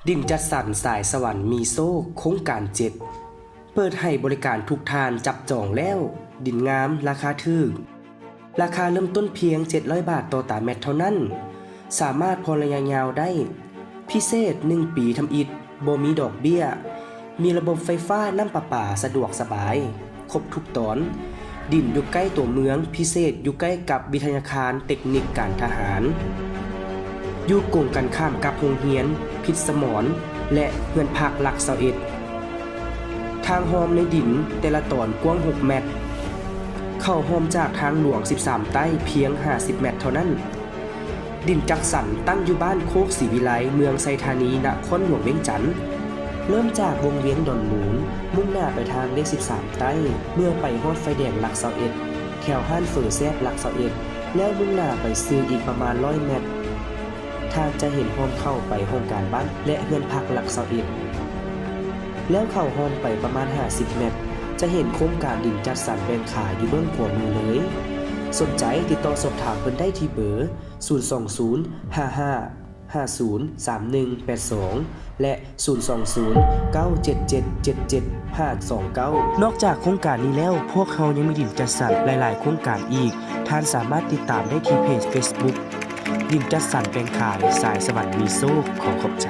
ดินจัดสรรสายสวรรค์มีโซ่โครงการ7เปิดให้บริการทุกทานจับจองแล้วดินงามราคาถูกราคาเริ่มต้นเพียง700บาทต่อตารางเมตรเท่านั้นสามารถผ่อนระยะยาวได้พิเศษ1ปีทำอิฐบ่มีดอกเบี้ยมีระบบไฟฟ้าน้ำประปาสะดวกสบายครบทุกตอนดินอยู่ใกล้ตัวเมืองพิเศษอยู่ใกล้กับวิทยาคารเทคนิคการทหารอยู่กงกันข้ามกับโรงเรียนพิษสมรและเพื่อนพักหลัก21ทางหอมในดินแต่ละตอนกว้าง6เมตรเข้าหอมจากทางหลวง13ใต้เพียง50เมตรเท่านั้นดินจักสันตั้งอยู่บ้านโคกศรีวิไลเมืองไซธานีนครหลวงเวียงจันทน์เริ่มจากวงเวียนดอนหมูนมุ่งหน้าไปทางเลข13ใต้เมื่อไปฮอดไฟแดงหลัก21แถวห้านเฟอร์แซบหลัก21แล้วมุ่งหน้าไปซื้ออีกประมาณ100เมตรทางจะเห็นห้องเข้าไปโครงการบ้านและเฮือนพักหลัก21แล้วเข้าห้องไปประมาณ50เมตรจะเห็นโครงการดินจัดสรรแบ่งขายอยู่เบื้องขวามือเลยสนใจติดต่อสอบถามเพิ่นได้ที่เบอร์020 55 50 3182และ020 977 77529นอกจากโครงการนี้แล้วพวกเขายังมีดินจัดสรรหลายๆโครงการอีกท่านสามารถติดตามได้ที่เพจ Facebook ดินจัดสรรแบ่งขายสายสวรรค์มีโซ่ขอขอบใจ